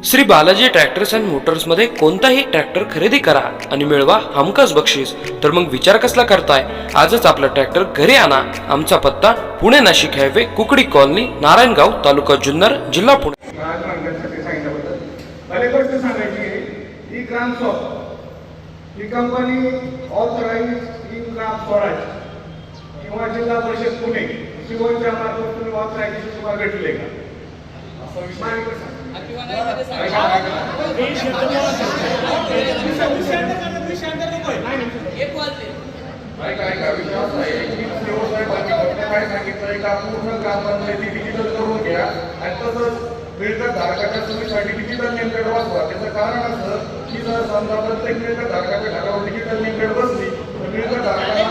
Shri Balaji tractors and Motors मध्ये कोणताही tractor खरेदी करा आणि मिळवा हमखास बक्षीस। तर मग विचार कसला करताय, आजच आपला ट्रॅक्टर घरी आणा। आमचा पत्ता पुणे नाशिक हायवे, कुकडी कॉलनी, नारायणगाव, तालुका जुन्नर, जिल्हा पुणे। पहिले गोष्ट सांगायची, ही ही company authorise in Gram Swaraj किंवा जिल्हा परिषद पुणे शिवच्या मार्फत तुम्ही ऑथरायझेशन तुम्हाला भेटले का? असं विषय डिजिटल करून घ्या आणि तसंच मिळकत धारकाच्या सोयीसाठी डिजिटल नेमप्लेट वाचवा। त्याचं कारण असं की जर समजा प्रत्येक मिळकत धारकाच्या घरावर डिजिटल नेमप्लेट बसली तर मिळकत धारकाला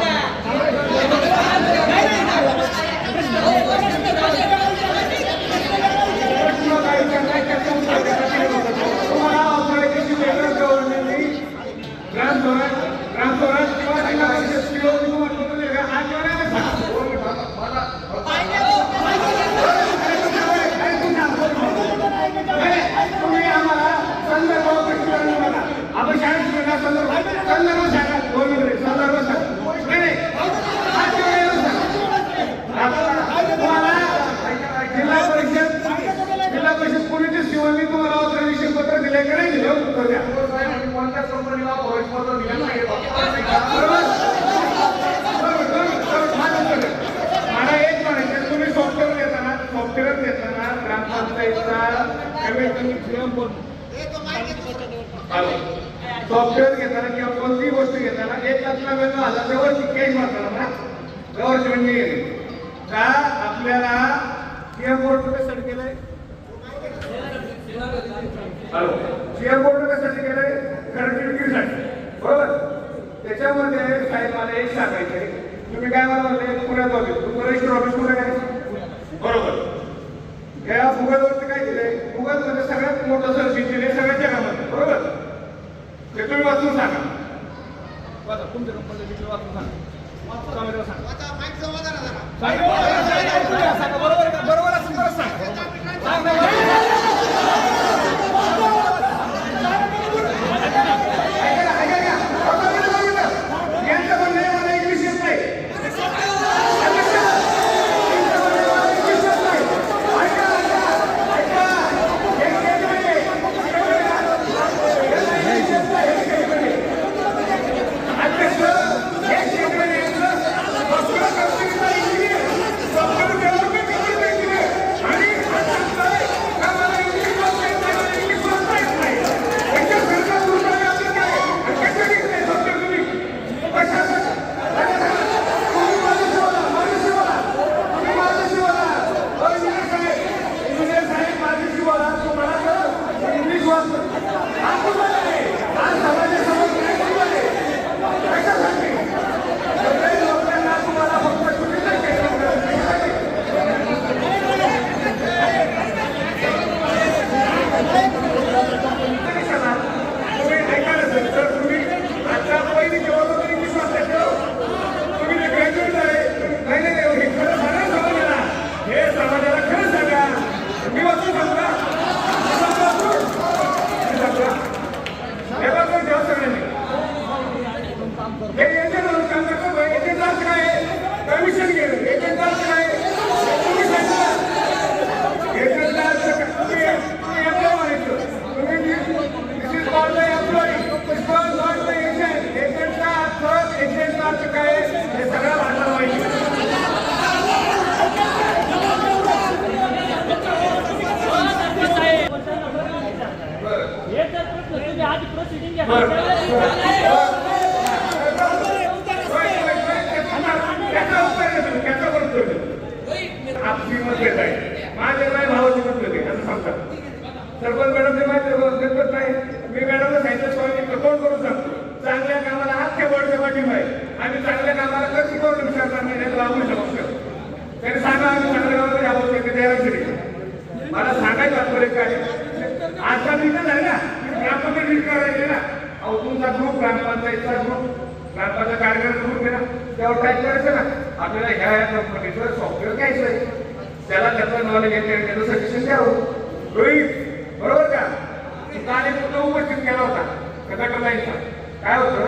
सॉफ्टवेअर घेताना किंवा कोणतीही गोष्ट घेताना 1,90,000 वरती कॅश मारताना गव्हर्नमेंट येईल का आपल्याला सीएम बोर्ड कशासाठी केलंय? सीएम बोर्ड कशासाठी केलंय? कनेक्टिव्हिटीसाठी, बरोबर? त्याच्यामध्ये साहेब मला एक सांगायचंय, तुम्ही काय म्हणले पुण्यात ऑफिस, तुमचं रजिस्टर ऑफिस कुठे आहे? बरोबर. या गुगलवरती काय दिलंय? गुगल मध्ये सगळ्यात मोठं सर्च इंजिन आहे सगळ्या जगामध्ये, बरोबर? ते तुम्ही वाचून सांगा, वाचा तुमच्या कंपनीचं डिटेल वाचून सांगा, बरोबर का? बरोबर असेल तरच सांगा। सरपंच मॅडम माहिती नाही, मी मॅडमला सांगितलं कोण करू सांगतो, चांगल्या कामाला अख्ख्या बोर्डच्या पाठिंबा आहे, आम्ही चांगल्या कामाला कशी करून विचार करणार लावू शकतो, त्यांनी सांगा आम्ही चांगल्या कामाला यावं। मला सांगायचं तात्पर्य काय, आजचा निर्णय झाला ना, ग्रामपंचायत नीट करायचे ना, अहो तुमचा ग्रुप ग्रामपंचायतचा ग्रुप ग्रामपंचायत कार्यक्रम ग्रुप आहे ना, त्यावर काय करायचं ना, आपल्याला ह्या कंपनीचं सॉफ्टवेअर घ्यायचं आहे, त्याला त्याचं नॉलेज येते, त्याचं सजेशन द्यावं, बरोबर का? काल एक मुद्दा उपस्थित केला होता गटार लाईनचा. काय होतं,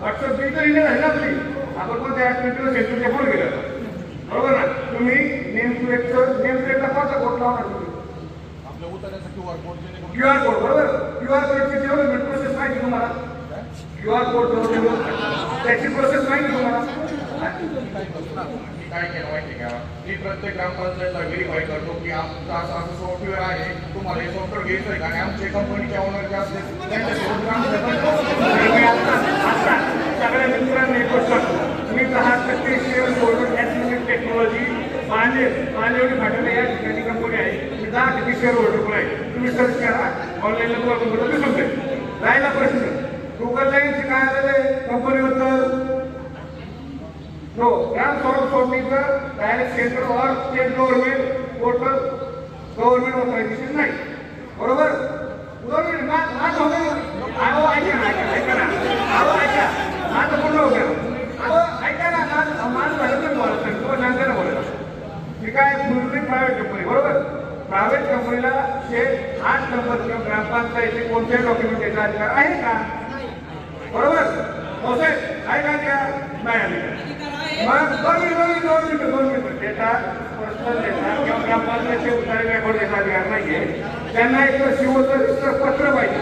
व्हॉट्सअप बिल तर झाली ना आपली, आपण पण त्या ऍक्टिव्हिटीवर सेंटरच्या पुढे गेलं, बरोबर ना. तुम्ही नेम प्लेटला कोणता कोड लावणार तुम्ही? QR कोड, बरोबर. QR कोडची डेव्हलपमेंट प्रोसेस माहिती तुम्हाला? QR कोड डेव्हलपमेंट त्याची प्रोसेस माहिती तुम्हाला? काय केलं माहिती का, मी प्रत्येक ग्रामपंचायतला व्हेरीफाय करतो की आमचं असं असं सॉफ्टवेअर आहे, तुम्हाला हे सॉफ्टवेअर घ्यायचं आहे का, आणि आमच्या कंपनीच्या ओनर जे असते त्यांच्यासोबत काम सगळ्या मित्रांनी एक गोष्ट सांगतो, तुम्ही 10% शेअर होल्डर ॲसोसिएट टेक्नॉलॉजी मांजेवडी फाट्याला या ठिकाणी कंपनी आहे. तुम्ही 10% शेअर होल्डर पण आहे. तुम्ही सर्च करा ऑनलाईनला, तुम्हाला कंपनी समजेल. राहिला प्रश्न गुगल लाईनची काय आलेलं कंपनीबद्दल? हो, ग्राम स्वरूप सोडणीचं direct central or state government portal government authorisation नाही, बरोबर. गव्हर्नमेंट ऐका ना, माझं पूर्ण हो गया. ऐका ना, माझं झालं तर बोला सांगतो, सांगते ना बोलायला. ही काय पूर्वी प्रायव्हेट कंपनी, बरोबर. प्रायव्हेट कंपनीला 8 नंबर किंवा ग्रामपंचायतीचे कोणत्याही डॉक्युमेंटचा अधिकार आहे का? बरोबर. आहे का त्या? नाही आले. मग दोन मिनिटं डेटा पर्सनल डेटा किंवा ग्रामपंचायतचे उतारे रेकॉर्ड देण्याचा अधिकार नाहीये. त्यांना एक शिवचं रजिस्टर पत्र पाहिजे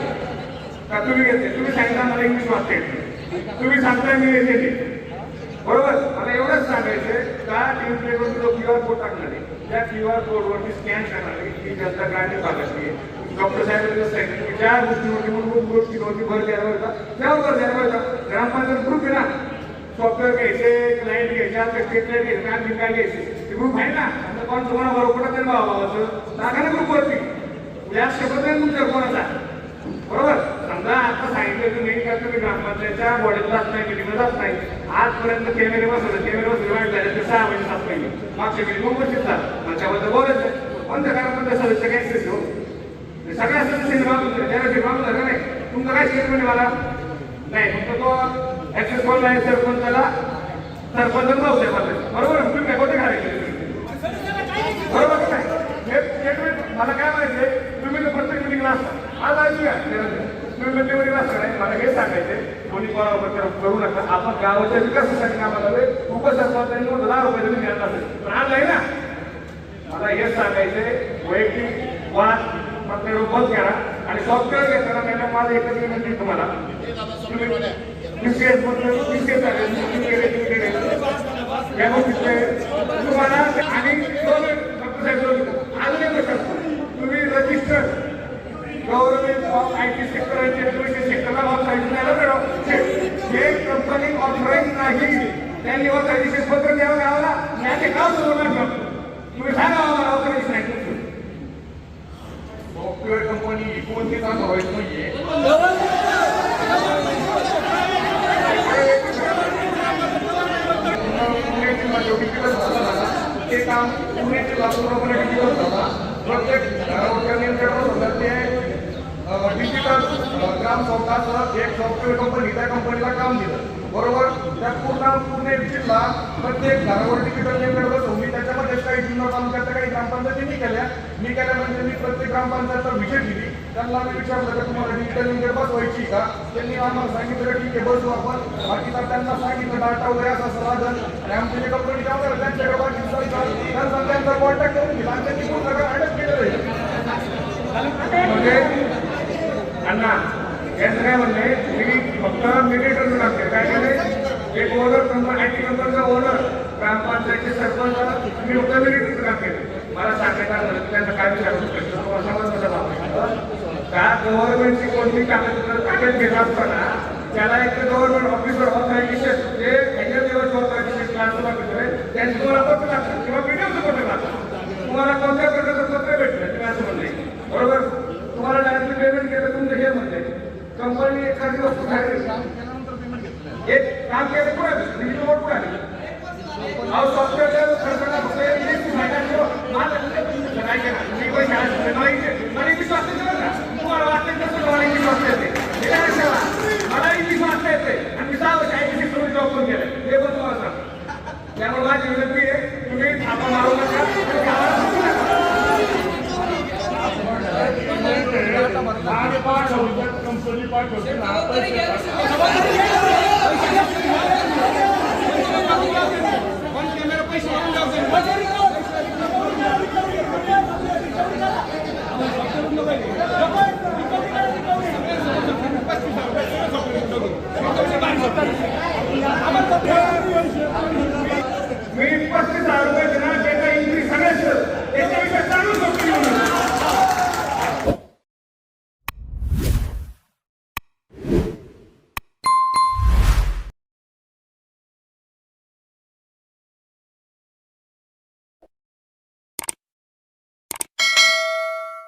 का तुम्ही घेतले? तुम्ही सांगितलं मला इंग्लिश वाचता येते, तुम्ही सांगताय मी येते, बरोबर. मला एवढंच सांगायचं का टेम्पलेटवर जो QR कोड टाकणार आहे त्या QR कोडवरती स्कॅन करणार आहे की जनता ग्रामीण भागातली आहे. डॉक्टर साहेबांनी सांगितलं की ज्या गोष्टीवरती मूलभूत गोष्टीवरती भर द्यायला होता त्यावर भर द्यायला होता. ग्रामपंचायत ग्रुप आहे ना, सॉफ्टवेअर घ्यायचे, लाईट घ्यायच्या, स्टेट लाईट घ्यायचे, काय घ्यायचे, ते ग्रुप आहे ना. आता कोण तुम्हाला बरोबर तरी भावाचं टाका ना ग्रुपवरती, या शब्द नाही तुमच्या कोणाचा, बरोबर. समजा आता सांगितलं तुम्ही का तुम्ही ग्रामपंचायतच्या बॉडीत जात नाही, मिटिंगला जात नाही. आजपर्यंत कॅमेरे बसवले वाईट झाले ते 6 महिने 7 महिने मागच्या वेळी मग वर्षित झालं. मग त्याबद्दल बोलायचं कोणत्या ग्रामपंचायत सदस्य काय ऍक्सेस हो, सगळ्या सदस्यांनी मागून झालं, त्याला मागून झालं नाही. तुमचं काय स्टेटमेंट मला नाही, फक्त तो ऍक्सेस कोण आहे सरपंचाला, सरपंच नव्हते बरोबर. तुम्ही काय कोणते घालायचे, बरोबर काय हे स्टेटमेंट मला काय माहिती, तुम्ही तर प्रत्येक मिटिंगला असता. आज ऐकूया तुम्ही प्रत्येक असता नाही. मला हे सांगायचे कोणी कोणाबद्दल करू नका, आपण गावाच्या विकासासाठी कामाला उपसरपंचांनी 10 रुपये तुम्ही घ्यायला असेल पण आज आहे ना. मला हे सांगायचे वैयक्तिक वाद फक्त बंद करा आणि सॉफ्टवेअर घेताना त्यांना माझं एकच विनंती तुम्हाला, TCS या गोष्टीचे तुम्हाला आणि अजून एक तुम्ही register government of IT sector आणि एज्युकेशन सेक्टरला ऑथरायझेशन हे कंपनी ऑथराईज नाही. त्यांनी ऑथरायझेशन पत्र द्यावं गावाला, त्याचे काम सुरू नका. तुम्ही सांगा आम्हाला ऑथरायझेशन नाही तुमचं. सॉफ्टवेअर कंपनी कोणतीच ऑथराईज नाहीये. ते काम पुण्याचे लातूरमध्ये डिजिटल झाला. प्रत्येक घरावरच्या नियंत्रणावर ते डिजिटल ग्राम स्वतःचं एक सॉफ्टवेअर कंपनी त्या कंपनीला काम दिलं, बरोबर. त्या पूर्ण जिल्हा प्रत्येक घरावर डिजिटल नियंत्रण बसवली. त्याच्यामध्ये काही जुन्नर तालुक्याच्या काही ग्रामपंचायतींनी मी केल्यानंतर मी प्रत्येक ग्रामपंचायतला व्हिजिट दिली. त्यांना आम्ही विचारलं की तुम्हाला डिजिटल नियंत्रण बसवायची का? त्यांनी आम्हाला सांगितलं ठीक आहे बसू आपण. बाकीचा त्यांना सांगितलं डाटा वगैरे असं लागेल आणि आमची जे कंपनी काम करत त्यांच्याकडे बाकी त्यांचा कॉन्टॅक्ट करून दिला आणि त्यांनी पूर्ण सगळं हँडल केलेलं आहे. म्हणजे अण्णा यांचं काय म्हणणे, मी फक्त मिडिएटरचं काम केलं. काय केलं, एक ओनर कंपनी IT कंपनीचा ओनर ग्रामपंचायतचे सरपंच मी फक्त मिडिएटरचं काम केलं. मला सांगायचं झालं की त्यांचा काय विचार समज कसा का गव्हर्नमेंटची कोणती कागद घेत असताना त्याला एक गव्हर्नमेंट ऑफिसर ऑथरायझेशन जे ह्याच्या लेवलचं ऑथरायझेशन क्लास ऑफिसर त्यांचं तुम्हाला पत्र लागतं किंवा पीडीएफचं पत्र लागतं. तुम्हाला कोणत्या प्रकारचं पत्र भेटलं तुम्ही असं म्हणले, बरोबर. तुम्हाला डायरेक्ट पेमेंट केलं तुमचं हे म्हणते कंपनी एखादी वस्तू खाली एक काम केलं कुठे डिजिटल बोर्ड कुठे आली सॉफ्टवेअर खर्चाला फक्त काय केला तुम्ही मला इंग्लिश वाचता येते ना, तुम्हाला वाचता येत नसेल मला इंग्लिश वाचता येते, मला इंग्लिश वाचता येते आणि मी 6 वर्ष IT सेक्टरमध्ये जॉब पण केलं, हे पण तुम्हाला सांग. त्यामुळे माझी विनंती आहे तुम्ही थांबा मारू नका. आणि पाठवतात कंपनी पाठवते ना पैसे